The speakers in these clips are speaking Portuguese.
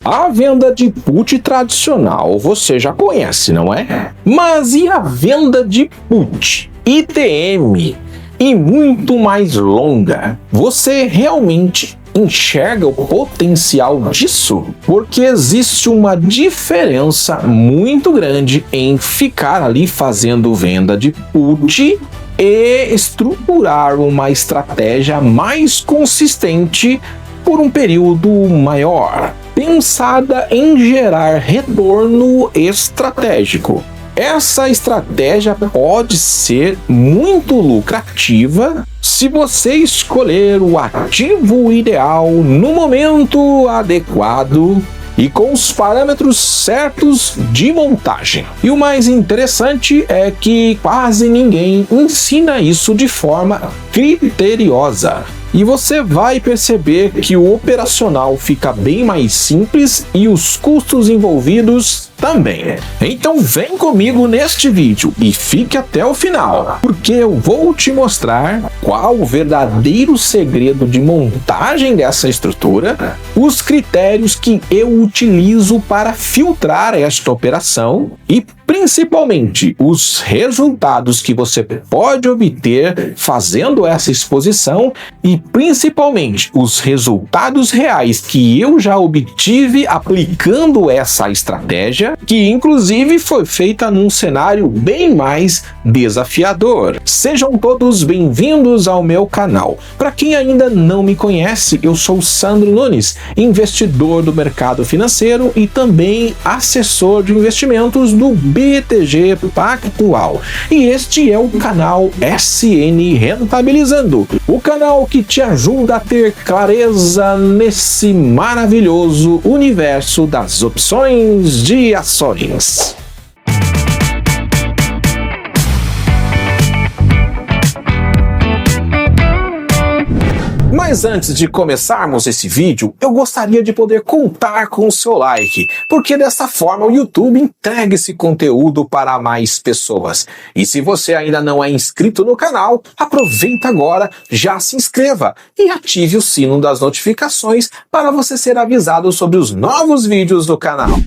A venda de put tradicional você já conhece, não é? Mas e a venda de put, ITM e muito mais longa? Você realmente enxerga o potencial disso? Porque existe uma diferença muito grande em ficar ali fazendo venda de put e estruturar uma estratégia mais consistente por um período maior, pensada em gerar retorno estratégico. Essa estratégia pode ser muito lucrativa se você escolher o ativo ideal no momento adequado e com os parâmetros certos de montagem. E o mais interessante é que quase ninguém ensina isso de forma criteriosa. E você vai perceber que o operacional fica bem mais simples e os custos envolvidos também. Então vem comigo neste vídeo e fique até o final, porque eu vou te mostrar qual o verdadeiro segredo de montagem dessa estrutura, os critérios que eu utilizo para filtrar esta operação e principalmente os resultados que você pode obter fazendo essa exposição e principalmente os resultados reais que eu já obtive aplicando essa estratégia, que inclusive foi feita num cenário bem mais desafiador. Sejam todos bem-vindos ao meu canal. Para quem ainda não me conhece, eu sou Sandro Nunes, investidor do mercado financeiro e também assessor de investimentos do BTG Pactual. E este é o canal SN Rentabilizando, o canal que te ajuda a ter clareza nesse maravilhoso universo das opções de ações. Mas antes de começarmos esse vídeo, eu gostaria de poder contar com o seu like, porque dessa forma o YouTube entrega esse conteúdo para mais pessoas. E se você ainda não é inscrito no canal, aproveita agora, já se inscreva e ative o sino das notificações para você ser avisado sobre os novos vídeos do canal.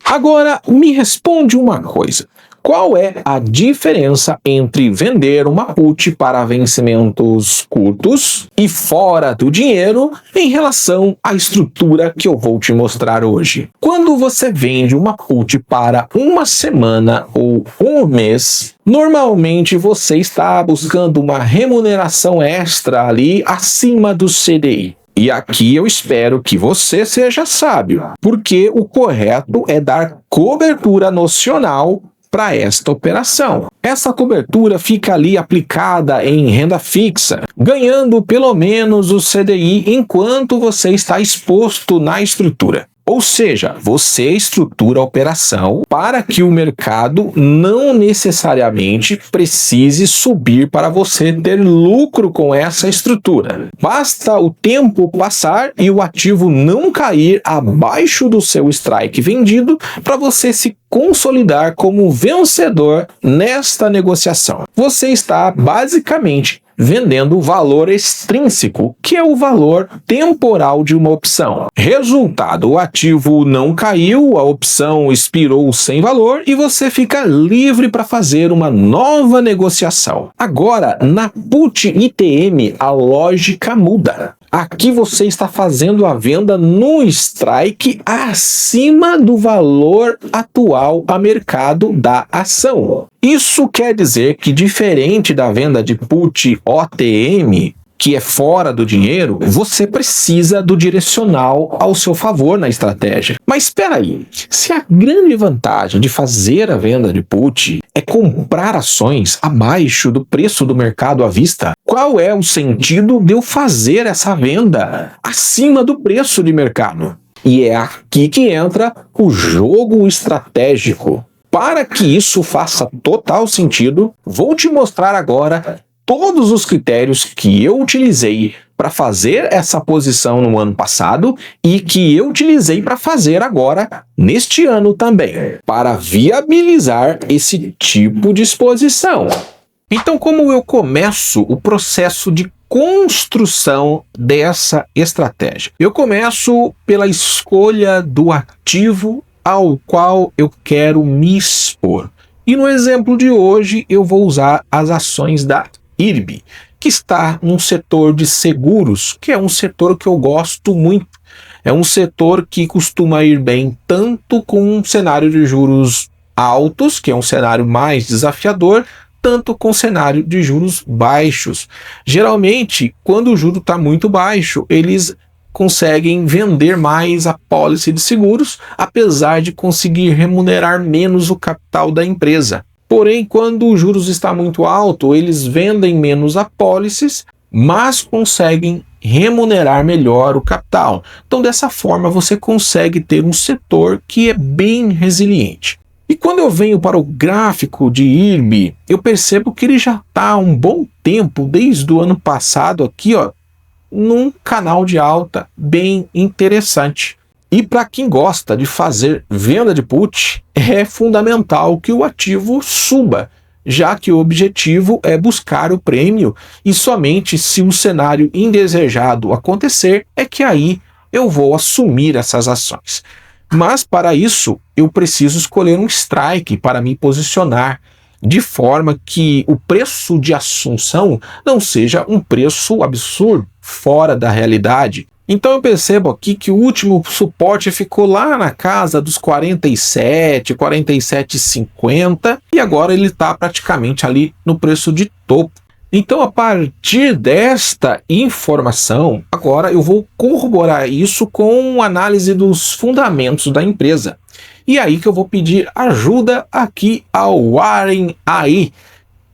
Agora, me responde uma coisa. Qual é a diferença entre vender uma put para vencimentos curtos e fora do dinheiro em relação à estrutura que eu vou te mostrar hoje? Quando você vende uma put para uma semana ou um mês, normalmente você está buscando uma remuneração extra ali acima do CDI. E aqui eu espero que você seja sábio, porque o correto é dar cobertura nocional para esta operação. Essa cobertura fica ali aplicada em renda fixa, ganhando pelo menos o CDI enquanto você está exposto na estrutura. Ou seja, você estrutura a operação para que o mercado não necessariamente precise subir para você ter lucro com essa estrutura. Basta o tempo passar e o ativo não cair abaixo do seu strike vendido para você se consolidar como vencedor nesta negociação. Você está basicamente vendendo o valor extrínseco, que é o valor temporal de uma opção. Resultado, o ativo não caiu, a opção expirou sem valor e você fica livre para fazer uma nova negociação. Agora, na put ITM, a lógica muda. Aqui você está fazendo a venda no strike acima do valor atual a mercado da ação. Isso quer dizer que, diferente da venda de put OTM, que é fora do dinheiro, você precisa do direcional ao seu favor na estratégia. Mas espera aí, se a grande vantagem de fazer a venda de put é comprar ações abaixo do preço do mercado à vista, qual é o sentido de eu fazer essa venda acima do preço de mercado? E é aqui que entra o jogo estratégico. Para que isso faça total sentido, vou te mostrar agora todos os critérios que eu utilizei para fazer essa posição no ano passado e que eu utilizei para fazer agora neste ano também, para viabilizar esse tipo de exposição. Então, como eu começo o processo de construção dessa estratégia. Eu começo pela escolha do ativo ao qual eu quero me expor. E no exemplo de hoje eu vou usar as ações da IRB, que está num setor de seguros, que é um setor que eu gosto muito. É um setor que costuma ir bem tanto com um cenário de juros altos, que é um cenário mais desafiador, tanto com cenário de juros baixos. Geralmente, quando o juro está muito baixo, eles conseguem vender mais a pólice de seguros, apesar de conseguir remunerar menos o capital da empresa. Porém, quando os juros está muito alto, eles vendem menos apólices, mas conseguem remunerar melhor o capital. Então, dessa forma, você consegue ter um setor que é bem resiliente. E quando eu venho para o gráfico de IRB, eu percebo que ele já está há um bom tempo, desde o ano passado aqui, ó, num canal de alta bem interessante. E para quem gosta de fazer venda de put, é fundamental que o ativo suba, já que o objetivo é buscar o prêmio e somente se um cenário indesejado acontecer é que aí eu vou assumir essas ações. Mas para isso eu preciso escolher um strike para me posicionar, de forma que o preço de assunção não seja um preço absurdo, fora da realidade. Então eu percebo aqui que o último suporte ficou lá na casa dos 47, 47,50 e agora ele está praticamente ali no preço de topo. Então, a partir desta informação, agora eu vou corroborar isso com análise dos fundamentos da empresa. E aí que eu vou pedir ajuda aqui ao Warren AI,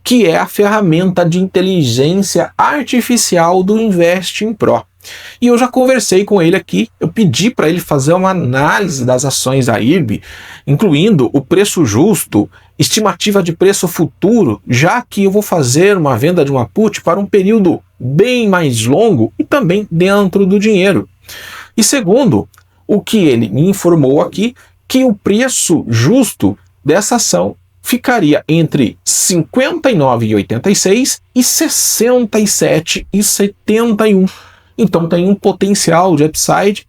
que é a ferramenta de inteligência artificial do Investing Pro. E eu já conversei com ele aqui, eu pedi para ele fazer uma análise das ações da IRB, incluindo o preço justo, estimativa de preço futuro, já que eu vou fazer uma venda de uma put para um período bem mais longo e também dentro do dinheiro. E segundo, o que ele me informou aqui, que o preço justo dessa ação ficaria entre R$ 59,86 e R$ 67,71. Então tem um potencial de upside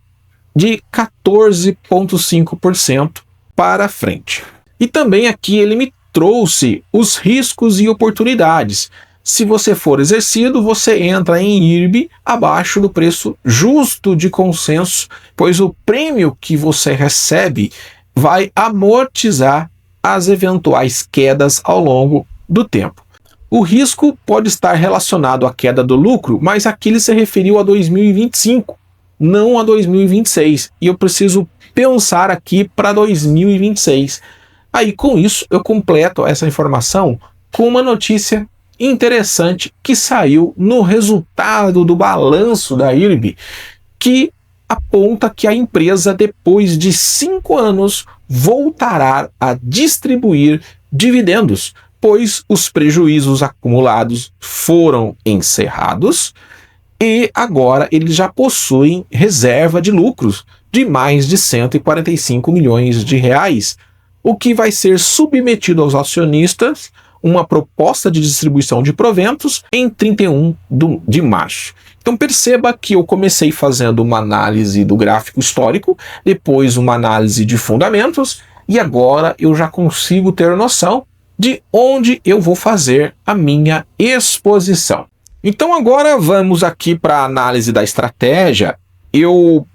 de 14,5% para frente. E também aqui ele me trouxe os riscos e oportunidades. Se você for exercido, você entra em IRB abaixo do preço justo de consenso, pois o prêmio que você recebe vai amortizar as eventuais quedas ao longo do tempo. O risco pode estar relacionado à queda do lucro, mas aqui ele se referiu a 2025, não a 2026. E eu preciso pensar aqui para 2026. Aí, com isso, eu completo essa informação com uma notícia interessante que saiu no resultado do balanço da IRB, que aponta que a empresa, depois de 5 anos, voltará a distribuir dividendos, pois os prejuízos acumulados foram encerrados e agora eles já possuem reserva de lucros de mais de 145 milhões de reais, o que vai ser submetido aos acionistas uma proposta de distribuição de proventos em 31 de março. Então perceba que eu comecei fazendo uma análise do gráfico histórico, depois uma análise de fundamentos e agora eu já consigo ter noção de onde eu vou fazer a minha exposição. Então agora vamos aqui para a análise da estratégia. Eu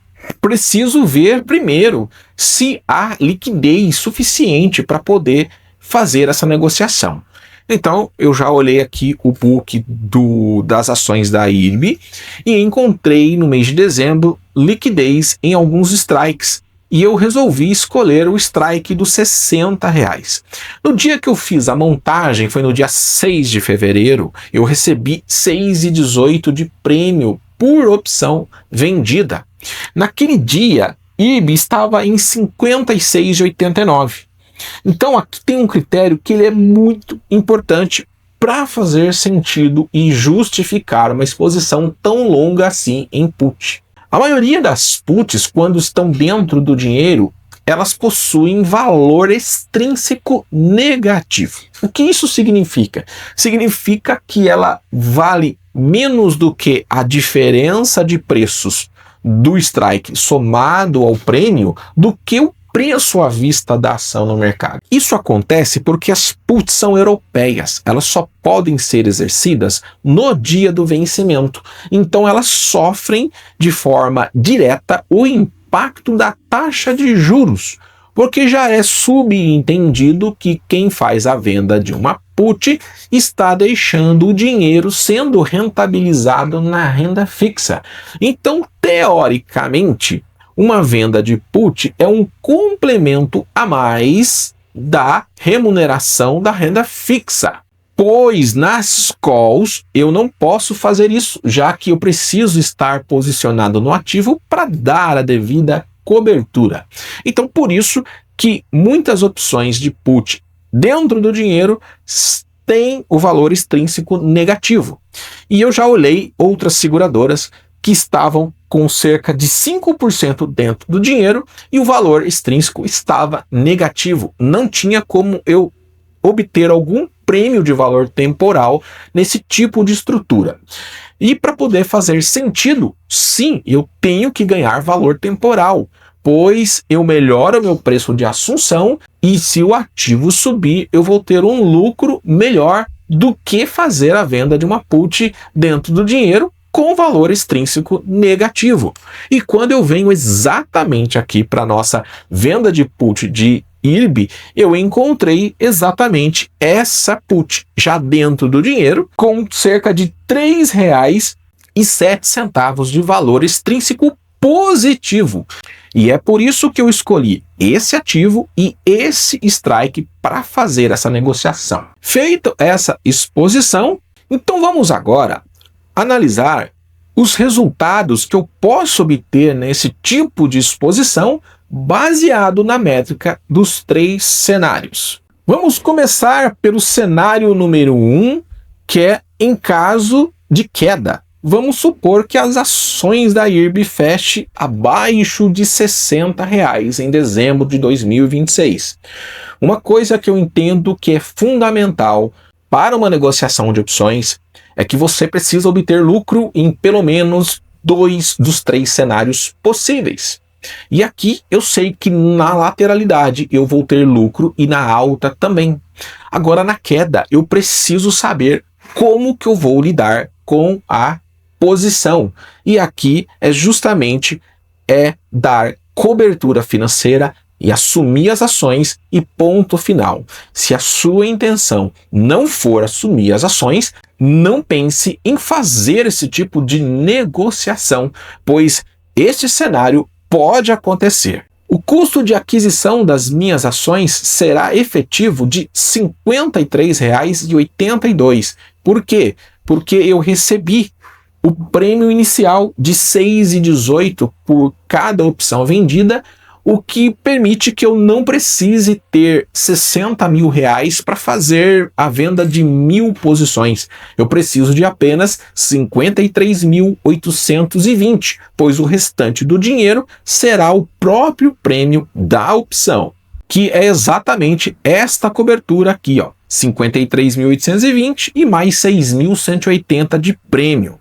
preciso ver primeiro se há liquidez suficiente para poder fazer essa negociação. Então eu já olhei aqui o book das ações da IRB e encontrei no mês de dezembro liquidez em alguns strikes. E eu resolvi escolher o strike dos R$ 60. No dia que eu fiz a montagem, foi no dia 6 de fevereiro, eu recebi 6,18 de prêmio por opção vendida. Naquele dia, IRB estava em 56,89. Então aqui tem um critério que ele é muito importante para fazer sentido e justificar uma exposição tão longa assim em put. A maioria das puts, quando estão dentro do dinheiro, elas possuem valor extrínseco negativo. O que isso significa? Significa que ela vale menos do que a diferença de preços do strike somado ao prêmio do que o preço à vista da ação no mercado. Isso acontece porque as puts são europeias, elas só podem ser exercidas no dia do vencimento, então elas sofrem de forma direta o impacto da taxa de juros, porque já é subentendido que quem faz a venda de uma put está deixando o dinheiro sendo rentabilizado na renda fixa. Então, teoricamente, uma venda de put é um complemento a mais da remuneração da renda fixa, pois nas calls eu não posso fazer isso, já que eu preciso estar posicionado no ativo para dar a devida cobertura. Então, por isso que muitas opções de put dentro do dinheiro têm o valor extrínseco negativo. E eu já olhei outras seguradoras que estavam com cerca de 5% dentro do dinheiro e o valor extrínseco estava negativo. Não tinha como eu obter algum prêmio de valor temporal nesse tipo de estrutura. E para poder fazer sentido, sim, eu tenho que ganhar valor temporal, pois eu melhoro o meu preço de assunção e se o ativo subir, eu vou ter um lucro melhor do que fazer a venda de uma put dentro do dinheiro com valor extrínseco negativo. E quando eu venho exatamente aqui para nossa venda de put de IRB, eu encontrei exatamente essa put já dentro do dinheiro com cerca de R$ 3,07 de valor extrínseco positivo. E é por isso que eu escolhi esse ativo e esse strike para fazer essa negociação. Feita essa exposição, então vamos agora analisar os resultados que eu posso obter nesse tipo de exposição baseado na métrica dos 3 cenários. Vamos começar pelo cenário número 1, que é em caso de queda. Vamos supor que as ações da IRB fechem abaixo de R$ 60 em dezembro de 2026. Uma coisa que eu entendo que é fundamental para uma negociação de opções é que você precisa obter lucro em pelo menos 2 dos 3 cenários possíveis. E aqui eu sei que na lateralidade eu vou ter lucro e na alta também. Agora na queda eu preciso saber como que eu vou lidar com a posição. E aqui é justamente dar cobertura financeira e assumir as ações e ponto final. Se a sua intenção não for assumir as ações, não pense em fazer esse tipo de negociação, pois este cenário pode acontecer. O custo de aquisição das minhas ações será efetivo de R$ 53,82. Por quê? Porque eu recebi o prêmio inicial de R$ 6,18 por cada opção vendida, o que permite que eu não precise ter R$ 60 mil para fazer a venda de 1.000 posições. Eu preciso de apenas R$ 53.820, pois o restante do dinheiro será o próprio prêmio da opção, que é exatamente esta cobertura aqui, ó, 53.820 e mais 6.180 de prêmio.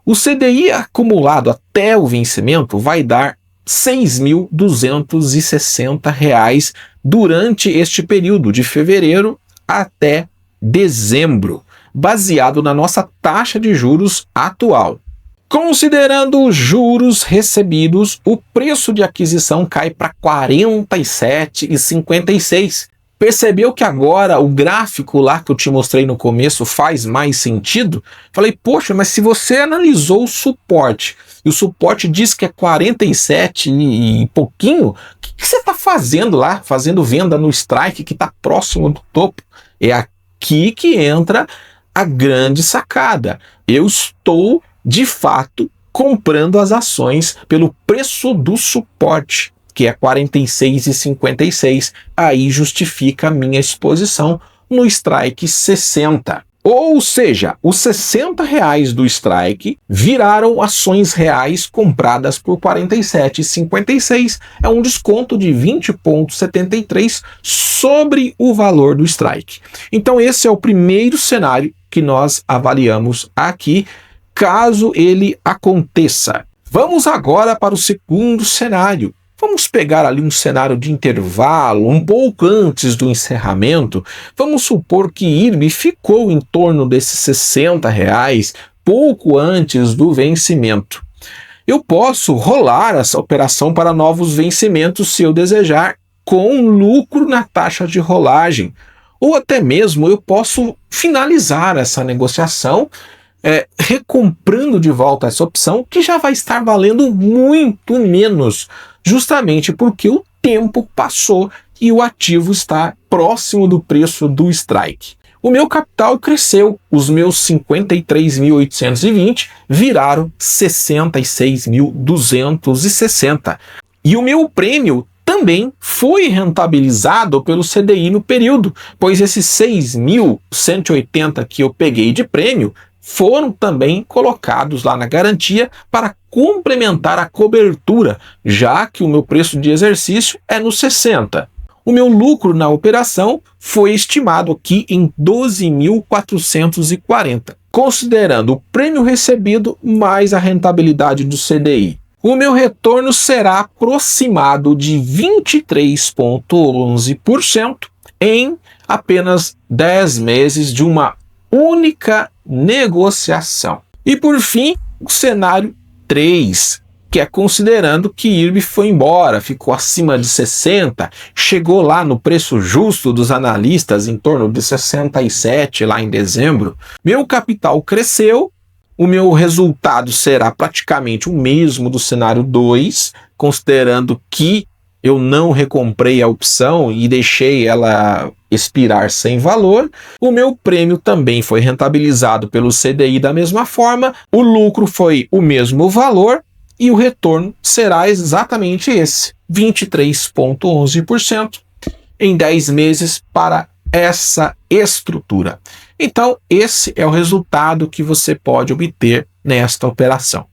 O CDI acumulado até o vencimento vai dar R$ 6.260 durante este período de fevereiro até dezembro, baseado na nossa taxa de juros atual. Considerando os juros recebidos, o preço de aquisição cai para R$ 47,56. Percebeu que agora o gráfico lá que eu te mostrei no começo faz mais sentido? Falei, poxa, mas se você analisou o suporte, e o suporte diz que é 47 e pouquinho, o que você está fazendo lá, fazendo venda no strike que está próximo do topo? É aqui que entra a grande sacada. Eu estou, de fato, comprando as ações pelo preço do suporte, que é R$ 46,56, aí justifica a minha exposição no strike 60. Ou seja, os R$ 60 do strike viraram ações reais compradas por R$ 47,56. É um desconto de 20,73 sobre o valor do strike. Então esse é o primeiro cenário que nós avaliamos aqui, caso ele aconteça. Vamos agora para o segundo cenário. Vamos pegar ali um cenário de intervalo, um pouco antes do encerramento. Vamos supor que IRB ficou em torno desses R$60, pouco antes do vencimento. Eu posso rolar essa operação para novos vencimentos se eu desejar, com lucro na taxa de rolagem. Ou até mesmo eu posso finalizar essa negociação recomprando de volta essa opção, que já vai estar valendo muito menos, justamente porque o tempo passou e o ativo está próximo do preço do strike. O meu capital cresceu, os meus 53.820 viraram 66.260. E o meu prêmio também foi rentabilizado pelo CDI no período, pois esses 6.180 que eu peguei de prêmio foram também colocados lá na garantia para complementar a cobertura, já que o meu preço de exercício é no 60. O meu lucro na operação foi estimado aqui em 12.440, considerando o prêmio recebido mais a rentabilidade do CDI. O meu retorno será aproximado de 23,11% em apenas 10 meses de uma única negociação. E por fim, o cenário 3, que é considerando que IRB foi embora, ficou acima de 60, chegou lá no preço justo dos analistas em torno de 67 lá em dezembro. Meu capital cresceu, o meu resultado será praticamente o mesmo do cenário 2, considerando que eu não recomprei a opção e deixei ela expirar sem valor. O meu prêmio também foi rentabilizado pelo CDI da mesma forma, o lucro foi o mesmo valor e o retorno será exatamente esse, 23,11% em 10 meses para essa estrutura. Então, esse é o resultado que você pode obter nesta operação.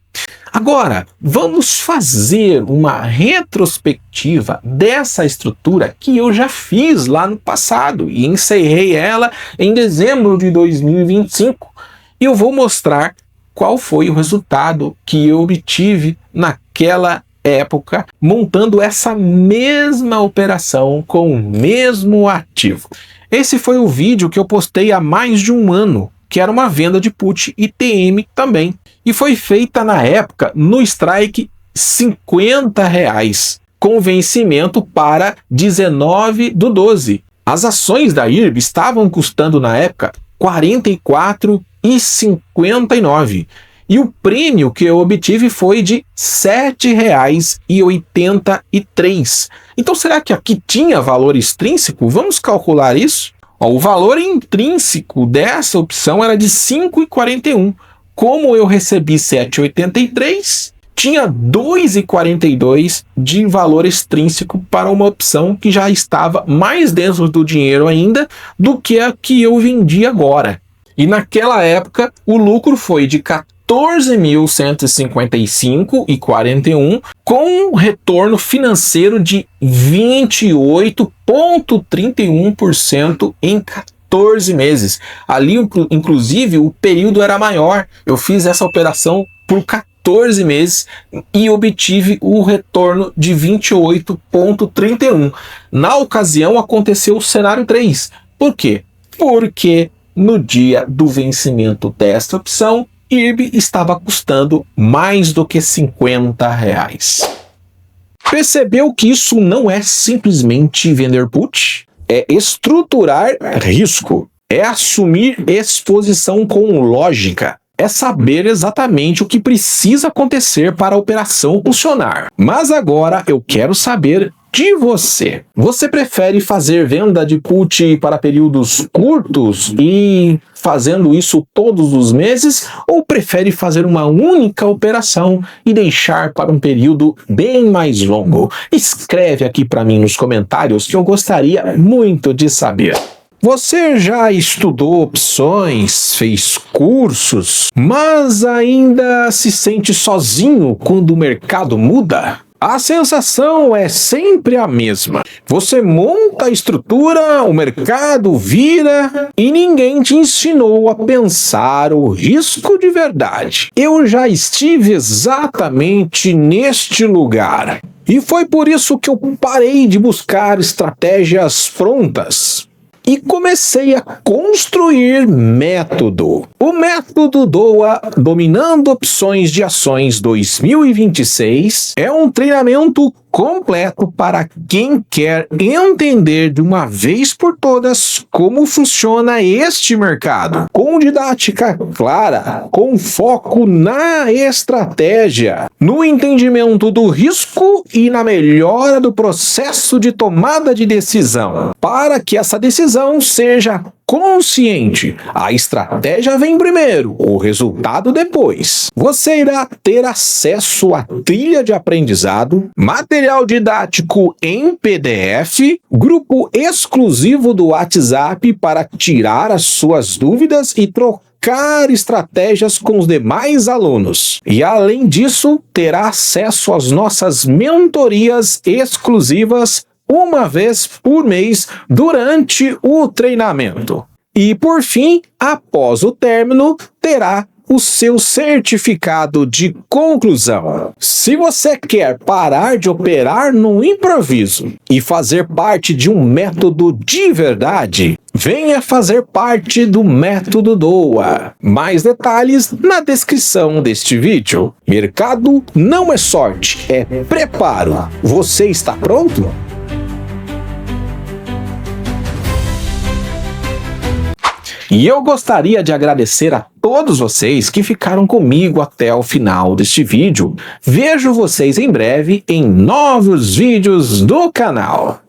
Agora, vamos fazer uma retrospectiva dessa estrutura que eu já fiz lá no passado e encerrei ela em dezembro de 2025. E eu vou mostrar qual foi o resultado que eu obtive naquela época, montando essa mesma operação com o mesmo ativo. Esse foi o vídeo que eu postei há mais de um ano, que era uma venda de put ITM também. E foi feita na época no strike R$50, com vencimento para 19/12. As ações da IRB estavam custando na época R$ 44,59. E o prêmio que eu obtive foi de R$ 7,83. Então será que aqui tinha valor extrínseco? Vamos calcular isso? O valor intrínseco dessa opção era de R$ 5,41. Como eu recebi 7,83, tinha 2,42 de valor extrínseco para uma opção que já estava mais dentro do dinheiro ainda do que a que eu vendi agora. E naquela época o lucro foi de 14.155,41, com um retorno financeiro de 28,31% em 14 meses. Ali, inclusive, o período era maior. Eu fiz essa operação por 14 meses e obtive o retorno de 28,31. Na ocasião, aconteceu o cenário 3. Por quê? Porque no dia do vencimento desta opção, IRB estava custando mais do que R$50. Percebeu que isso não é simplesmente vender put? É estruturar risco, é assumir exposição com lógica, é saber exatamente o que precisa acontecer para a operação funcionar. Mas agora eu quero saber de você. Você prefere fazer venda de put para períodos curtos e fazendo isso todos os meses, ou prefere fazer uma única operação e deixar para um período bem mais longo? Escreve aqui para mim nos comentários que eu gostaria muito de saber. Você já estudou opções, fez cursos, mas ainda se sente sozinho quando o mercado muda? A sensação é sempre a mesma. Você monta a estrutura, o mercado vira e ninguém te ensinou a pensar o risco de verdade. Eu já estive exatamente neste lugar. E foi por isso que eu parei de buscar estratégias prontas e comecei a construir método. O método DOA Dominando Opções de Ações 2026 é um treinamento completo para quem quer entender de uma vez por todas como funciona este mercado, com didática clara, com foco na estratégia, no entendimento do risco e na melhora do processo de tomada de decisão, para que essa decisão seja consciente. A estratégia vem primeiro, o resultado depois. Você irá ter acesso à trilha de aprendizado, material didático em PDF, grupo exclusivo do WhatsApp para tirar as suas dúvidas e trocar estratégias com os demais alunos. E além disso, terá acesso às nossas mentorias exclusivas uma vez por mês durante o treinamento. E por fim, após o término, terá o seu certificado de conclusão. Se você quer parar de operar no improviso e fazer parte de um método de verdade, venha fazer parte do método DOA. Mais detalhes na descrição deste vídeo. Mercado não é sorte, é preparo. Você está pronto? E eu gostaria de agradecer a todos vocês que ficaram comigo até o final deste vídeo. Vejo vocês em breve em novos vídeos do canal.